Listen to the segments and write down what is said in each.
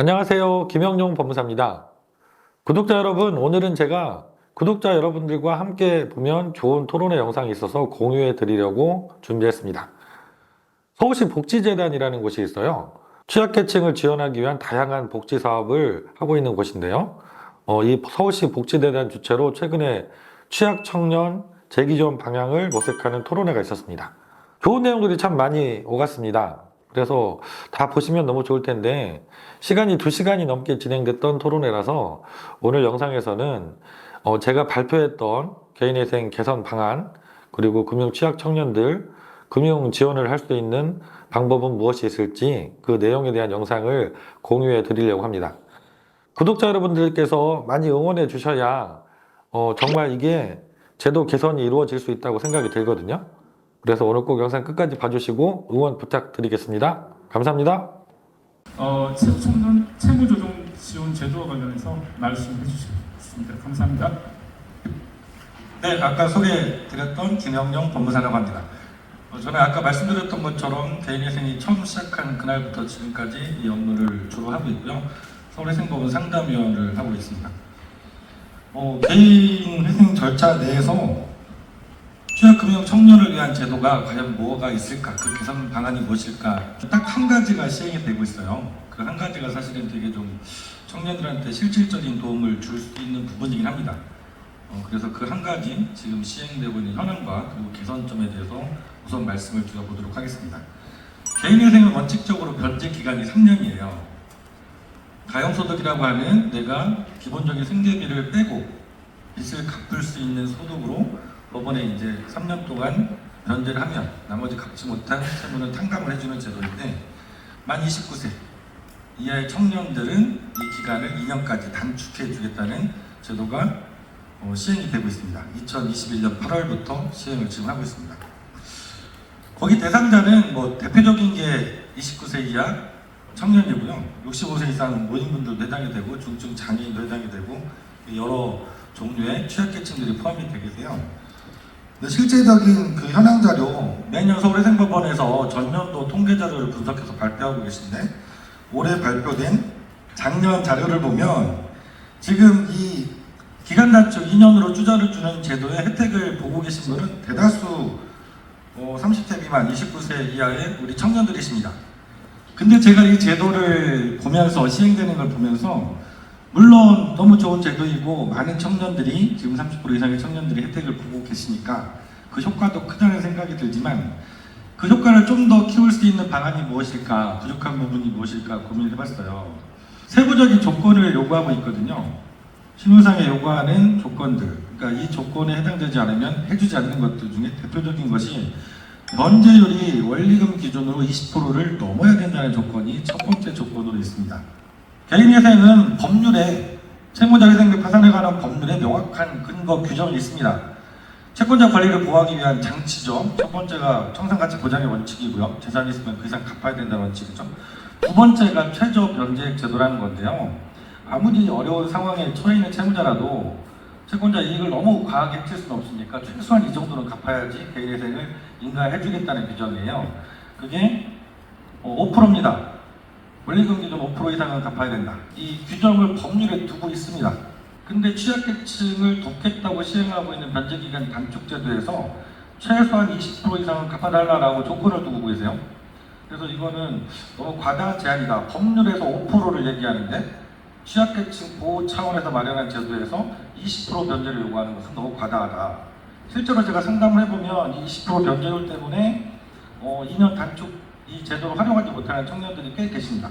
안녕하세요. 김영용 법무사입니다. 구독자 여러분, 오늘은 제가 구독자 여러분들과 함께 보면 좋은 토론회 영상이 있어서 공유해 드리려고 준비했습니다. 서울시 복지재단이라는 곳이 있어요. 취약계층을 지원하기 위한 다양한 복지 사업을 하고 있는 곳인데요. 이 서울시 복지재단 주최로 최근에 취약 청년 재기 지원 방향을 모색하는 토론회가 있었습니다. 좋은 내용들이 참 많이 오갔습니다. 그래서 다 보시면 너무 좋을 텐데 시간이 2시간이 넘게 진행됐던 토론회라서 오늘 영상에서는 제가 발표했던 개인회생 개선 방안, 그리고 금융 취약 청년들 금융 지원을 할 수 있는 방법은 무엇이 있을지 그 내용에 대한 영상을 공유해 드리려고 합니다. 구독자 여러분들께서 많이 응원해 주셔야 정말 이게 제도 개선이 이루어질 수 있다고 생각이 들거든요. 그래서 오늘 꼭 영상 끝까지 봐주시고 응원 부탁드리겠습니다. 감사합니다. 청년 채무조정 지원 제도와 관련해서 말씀해 주시겠습니다. 감사합니다. 네, 아까 소개드렸던 김영용 법무사라고 합니다. 저는 아까 말씀드렸던 것처럼 개인회생이 처음 시작한 그날부터 지금까지 이 업무를 주로 하고 있고요. 서울회생법원 상담위원을 하고 있습니다. 개인회생 절차 내에서 취약금융 청년을 위한 제도가 과연 뭐가 있을까, 그 개선 방안이 무엇일까, 딱 한 가지가 시행이 되고 있어요. 그 한 가지가 사실은 되게 좀 청년들한테 실질적인 도움을 줄 수 있는 부분이긴 합니다. 그래서 그 한 가지 지금 시행되고 있는 현황과 그리고 개선점에 대해서 우선 말씀을 드려보도록 하겠습니다. 개인회생은 원칙적으로 변제 기간이 3년이에요. 가용소득이라고 하는 내가 기본적인 생계비를 빼고 빚을 갚을 수 있는 소득으로 법원에 이제 3년 동안 변제를 하면 나머지 갚지 못한 채무는 탕감을 해주는 제도인데, 만 29세 이하의 청년들은 이 기간을 2년까지 단축해 주겠다는 제도가 시행이 되고 있습니다. 2021년 8월부터 시행을 지금 하고 있습니다. 거기 대상자는 대표적인 게 29세 이하 청년이고요. 65세 이상 노인분들도 해당이 되고 중증 장애인도 해당이 되고 여러 종류의 취약계층들이 포함이 되게 돼요. 실제적인 그 현황 자료 매년 서울회생법원에서 전년도 통계 자료를 분석해서 발표하고 계신데, 올해 발표된 작년 자료를 보면 지금 이 기간 단축 2년으로 투자를 주는 제도의 혜택을 보고 계신 분은 대다수 30대 미만 29세 이하의 우리 청년들이십니다. 근데 제가 이 제도를 보면서, 시행되는 걸 보면서, 물론 너무 좋은 제도이고 많은 청년들이, 지금 30% 이상의 청년들이 혜택을 보고 계시니까 그 효과도 크다는 생각이 들지만, 그 효과를 좀 더 키울 수 있는 방안이 무엇일까, 부족한 부분이 무엇일까 고민을 해봤어요. 세부적인 조건을 요구하고 있거든요. 신분상에 요구하는 조건들, 그러니까 이 조건에 해당되지 않으면 해주지 않는 것들 중에 대표적인 것이 변제율이 원리금 기준으로 20%를 넘어야 된다는 조건이 첫 번째 조건으로 있습니다. 개인회생은 법률에, 채무자 회생비 파산에 관한 법률에 명확한 근거 규정이 있습니다. 채권자 권리를 보호하기 위한 장치죠. 첫 번째가 청산가치 보장의 원칙이고요. 재산이 있으면 그 이상 갚아야 된다는 원칙이죠. 두 번째가 최저 변제액 제도라는 건데요. 아무리 어려운 상황에 처해 있는 채무자라도 채권자 이익을 너무 과하게 해칠 수는 없으니까 최소한 이 정도는 갚아야지 개인회생을 인가해주겠다는 규정이에요. 그게 5%입니다. 원리금 기준 5% 이상은 갚아야 된다. 이 규정을 법률에 두고 있습니다. 근데 취약계층을 돕겠다고 시행하고 있는 변제기간 단축제도에서 최소한 20% 이상은 갚아달라고 조건을 두고 계세요. 그래서 이거는 너무 과다한 제한이다. 법률에서 5%를 얘기하는데 취약계층 보호 차원에서 마련한 제도에서 20% 변제를 요구하는 것은 너무 과다하다. 실제로 제가 상담을 해보면 이 20% 변제율 때문에 2년 단축 이 제도를 활용하지 못하는 청년들이 꽤 계십니다.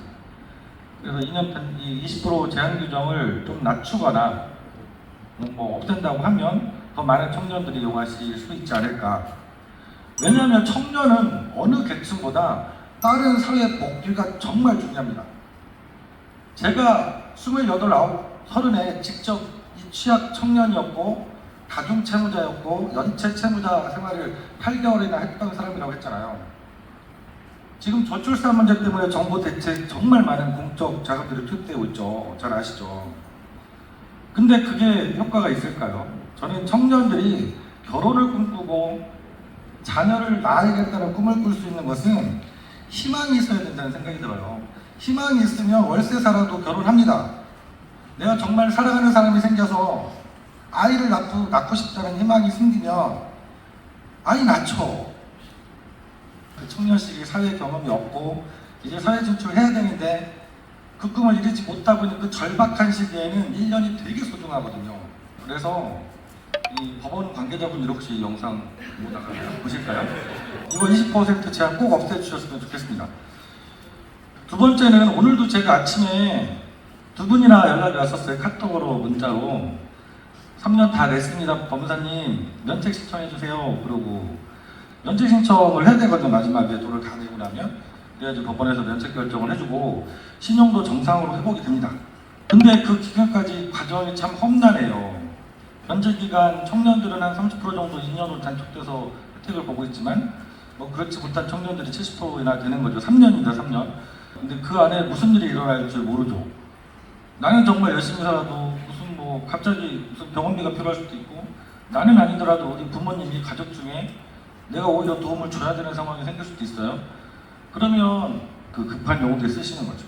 그래서 20% 제한 규정을 좀 낮추거나 없앤다고 하면 더 많은 청년들이 이용하실 수 있지 않을까. 왜냐하면 청년은 어느 계층보다 다른 사회 복지가 정말 중요합니다. 제가 28, 30에 직접 이 취약 청년이었고 다중 채무자였고 연체 채무자 생활을 8개월이나 했던 사람이라고 했잖아요. 지금 저출산 문제 때문에 정부 대책 정말 많은 공적 자금들이 투입되고 있죠. 잘 아시죠? 근데 그게 효과가 있을까요? 저는 청년들이 결혼을 꿈꾸고 자녀를 낳아야겠다는 꿈을 꿀 수 있는 것은 희망이 있어야 된다는 생각이 들어요. 희망이 있으면 월세사라도 결혼합니다. 내가 정말 사랑하는 사람이 생겨서 아이를 낳고 싶다는 희망이 생기면 아이 낳죠. 그 청년 시기 사회 경험이 없고 이제 사회 진출해야 되는데 그 꿈을 이루지 못하고 있는 그 절박한 시기에는 1년이 되게 소중하거든요. 그래서 이 법원 관계자분들 혹시 영상 보실까요? 이거 20% 제한 꼭 없애주셨으면 좋겠습니다. 두 번째는 오늘도 제가 아침에 두 분이나 연락이 왔었어요. 카톡으로 문자로 3년 다 냈습니다. 법무사님 면책 신청해주세요. 그러고 면책 신청을 해야 되거든요. 마지막에 돈을 다 내고 나면 그래야지 법원에서 면책 결정을 해주고 신용도 정상으로 회복이 됩니다. 근데 그 기간까지 과정이 참 험난해요. 면제기간 청년들은 한 30% 정도 2년으로 단축돼서 혜택을 보고 있지만 뭐 그렇지 못한 청년들이 70%나 되는 거죠. 3년입니다. 3년. 근데 그 안에 무슨 일이 일어날 줄 모르죠. 나는 정말 열심히 살아도 무슨 뭐 갑자기 무슨 병원비가 필요할 수도 있고 나는 아니더라도 우리 부모님이 가족 중에 내가 오히려 도움을 줘야 되는 상황이 생길 수도 있어요. 그러면 그 급한 용도에 쓰시는 거죠.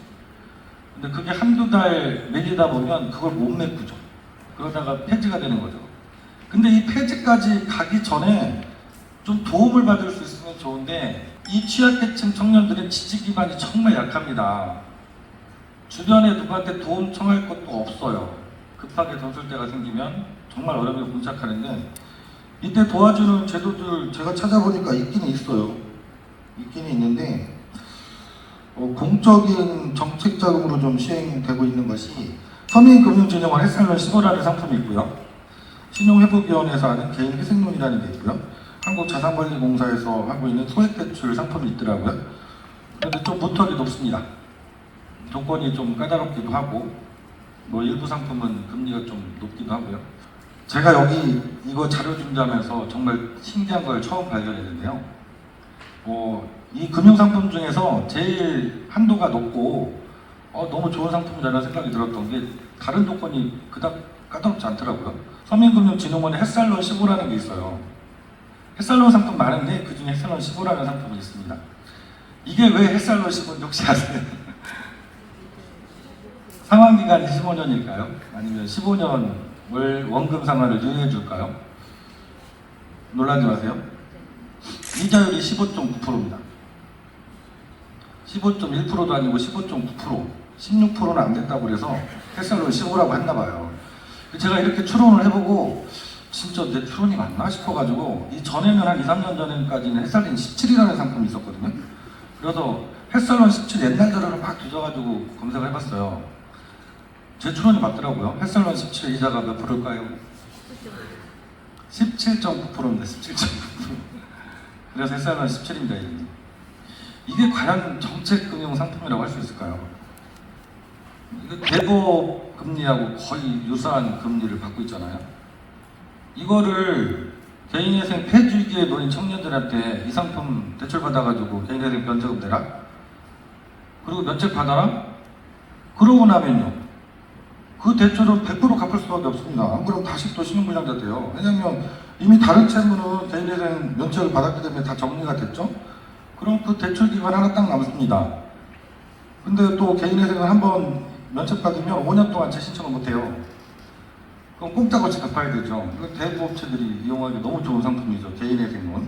근데 그게 한두 달 밀리다 보면 그걸 못 메꾸죠. 그러다가 폐지가 되는 거죠. 근데 이 폐지까지 가기 전에 좀 도움을 받을 수 있으면 좋은데 이 취약계층 청년들은 지지 기반이 정말 약합니다. 주변에 누구한테 도움 청할 것도 없어요. 급하게 돈 쓸 때가 생기면 정말 어려움이 봉착하는데 이때 도와주는 제도들 제가 찾아보니까 있기는 있어요. 있기는 있는데 공적인 정책 자금으로 좀 시행되고 있는 것이 서민금융진흥원 햇살론 15라는 상품이 있고요. 신용회복위원회에서 하는 개인회생론이라는 게 있고요. 한국자산관리공사에서 하고 있는 소액대출 상품이 있더라고요. 그런데 좀 문턱이 높습니다. 조건이 좀 까다롭기도 하고 뭐 일부 상품은 금리가 좀 높기도 하고요. 제가 여기 이거 자료 준비하면서 정말 신기한 걸 처음 발견했는데요. 이 금융상품 중에서 제일 한도가 높고 너무 좋은 상품이라는 생각이 들었던 게 다른 조건이 그닥 까다롭지 않더라고요. 서민금융진흥원의 햇살론 15라는 게 있어요. 햇살론 상품 많은데 그 중에 햇살론 15라는 상품이 있습니다. 이게 왜 햇살론 15인지 혹시 아세요? 상환기간이 15년일까요? 아니면 15년 원금 상환을 유예해 줄까요? 놀라지 마세요. 이자율이 15.9%입니다. 15.1%도 아니고 15.9%, 16%는 안 됐다고 그래서 햇살론 15라고 했나 봐요. 제가 이렇게 추론을 해보고 진짜 내 추론이 맞나 싶어가지고 이 전에는 한 2, 3년 전까지는 햇살론 17이라는 상품이 있었거든요. 그래서 햇살론 17 옛날 자료를 막 뒤져가지고 검색을 해봤어요. 제 추론이 맞더라고요. 햇살론 17 이자가 몇 프로일까요? 17.9%입니다. 17.9%. 그래서 햇살론 17입니다. 이게 과연 정책금융 상품이라고 할 수 있을까요? 이거 대법 금리하고 거의 유사한 금리를 받고 있잖아요. 이거를 개인회생 폐주기에 놓인 청년들한테 이 상품 대출 받아가지고 개인회생 면제금 내라? 그리고 면책 받아라? 그러고 나면요. 그 대출은 100% 갚을 수밖에 없습니다. 안 그러면 다시 또 신용불량자 돼요. 왜냐면 이미 다른 채무는 개인회생 면책을 받았기 때문에 다 정리가 됐죠? 그럼 그 대출 기간 하나 딱 남습니다. 근데 또 개인회생을 한번 면책받으면 5년 동안 재신청을 못해요. 그럼 꼼짝없이 갚아야 되죠. 대부업체들이 이용하기 너무 좋은 상품이죠. 개인회생은.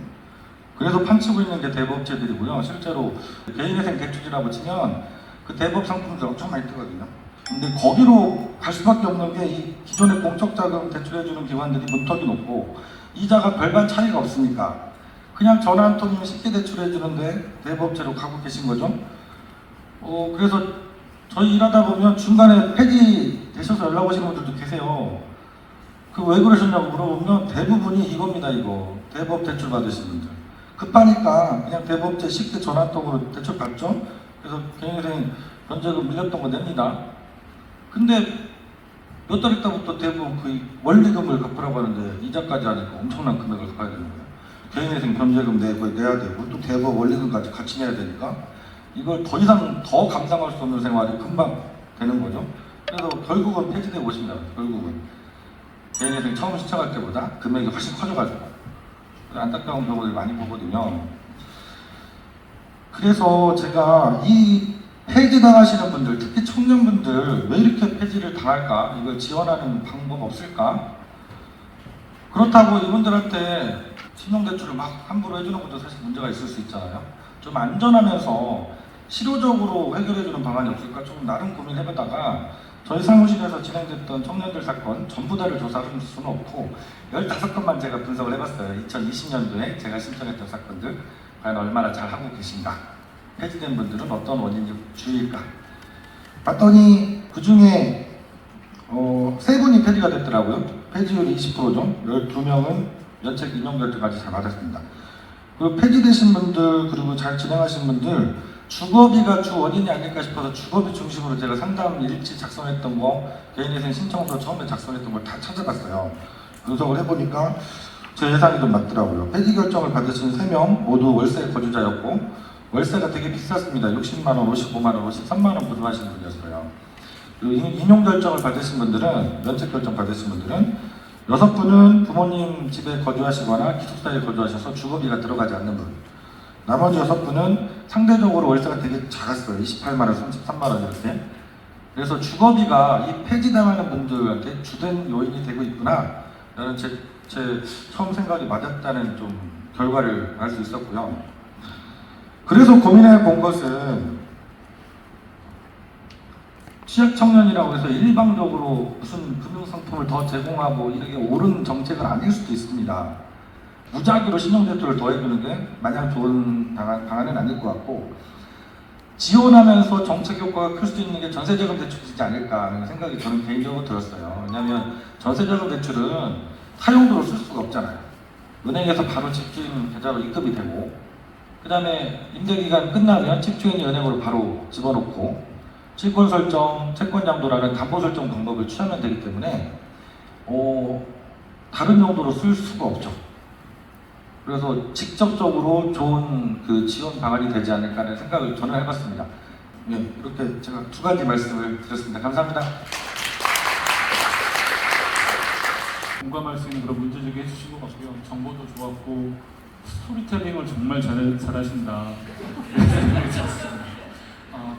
그래서 판치고 있는 게 대부업체들이고요. 실제로 개인회생 대출이라고 치면 그 대부업 상품들 엄청 많이 뜨거든요. 근데 거기로 갈 수밖에 없는 게 이 기존의 공적자금 대출해주는 기관들이 문턱이 높고 이자가 별반 차이가 없으니까 그냥 전화 한 통이면 쉽게 대출해주는데 대부업체로 가고 계신 거죠. 그래서 저희 일하다 보면 중간에 폐기되셔서 연락 오시는 분들도 계세요. 그 왜 그러셨냐고 물어보면 대부분이 이겁니다. 이거 대부업 대출 받으신 분들 급하니까 그냥 대부업체 쉽게 전화 한 통으로 대출 받죠. 그래서 개인회생 면제금 밀렸던 거 냅니다. 근데 몇 달 있다부터 대부분 그 원리금을 갚으라고 하는데 이자까지 하니까 엄청난 금액을 갚아야 되는 거예요. 개인회생 변제금 내야 되고 또 대부업 원리금까지 같이 내야 되니까 이걸 더 이상 더 감당할 수 없는 생활이 금방 되는 거죠. 그래서 결국은 폐지되고 있습니다. 결국은 개인회생 처음 신청할 때보다 금액이 훨씬 커져가지고 안타까운 경우를 많이 보거든요. 그래서 제가 이 폐지 당하시는 분들, 특히 청년분들 왜 이렇게 폐지를 당할까? 이걸 지원하는 방법 없을까? 그렇다고 이분들한테 신용대출을 막 함부로 해주는 것도 사실 문제가 있을 수 있잖아요. 좀 안전하면서 실효적으로 해결해주는 방안이 없을까 좀 나름 고민해보다가 저희 사무실에서 진행됐던 청년들 사건 전부 다를 조사할 수는 없고 15건만 제가 분석을 해봤어요. 2020년도에 제가 신청했던 사건들 과연 얼마나 잘 하고 계신가, 폐지된 분들은 어떤 원인이 주일까 봤더니 그 중에 3분이 폐지가 됐더라고요. 폐지율이 20%죠. 12명은 면책 인용결제까지 잘 받았습니다. 그리고 폐지되신 분들 그리고 잘 진행하신 분들 주거비가 주 원인이 아닐까 싶어서 주거비 중심으로 제가 상담 일지 작성했던 거, 개인회생 신청서 처음에 작성했던 걸 다 찾아봤어요. 분석을 해보니까 제 예상이 좀 맞더라고요. 폐지 결정을 받으신 3명 모두 월세 거주자였고 월세가 되게 비쌌습니다. 60만원, 55만원, 53만원 보증하시는 분이었어요. 그리고 인용 결정을 받으신 분들은, 면책 결정 받으신 분들은 6분은 부모님 집에 거주하시거나 기숙사에 거주하셔서 주거비가 들어가지 않는 분, 나머지 6분은 상대적으로 월세가 되게 작았어요. 28만원, 33만원 이렇게. 그래서 주거비가 이 폐지당하는 분들한테 주된 요인이 되고 있구나 라는 제 처음 생각이 맞았다는 좀 결과를 알 수 있었고요. 그래서 고민해 본 것은 취약 청년이라고 해서 일방적으로 무슨 금융상품을 더 제공하고 이렇게 옳은 정책은 아닐 수도 있습니다. 무작위로 신용대출을 더해주는 게 마냥 좋은 방안은 아닐 것 같고, 지원하면서 정책 효과가 클 수 있는 게 전세자금 대출이지 않을까 하는 생각이 저는 개인적으로 들었어요. 왜냐하면 전세자금 대출은 사용도로 쓸 수가 없잖아요. 은행에서 바로 집주인 계좌로 입금이 되고, 그 다음에 임대기간 끝나면 집주인이 은행으로 바로 집어넣고, 실권 설정, 채권 양도라는 담보 설정 방법을 취하면 되기 때문에 다른 용도로 쓸 수가 없죠. 그래서 직접적으로 좋은 그 지원 방안이 되지 않을까 하는 생각을 저는 해봤습니다. 네, 이렇게 제가 2가지 말씀을 드렸습니다. 감사합니다. 공감할 수 있는 그런 문제제기 해주신 것 같고요. 정보도 좋았고 스토리텔링을 정말 잘하신다.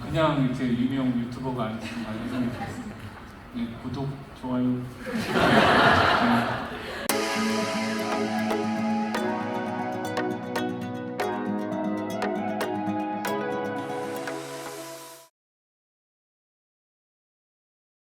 그냥 이렇게 유명 유튜버가 아니신 생각이 들었습니다. 네, 구독, 좋아요.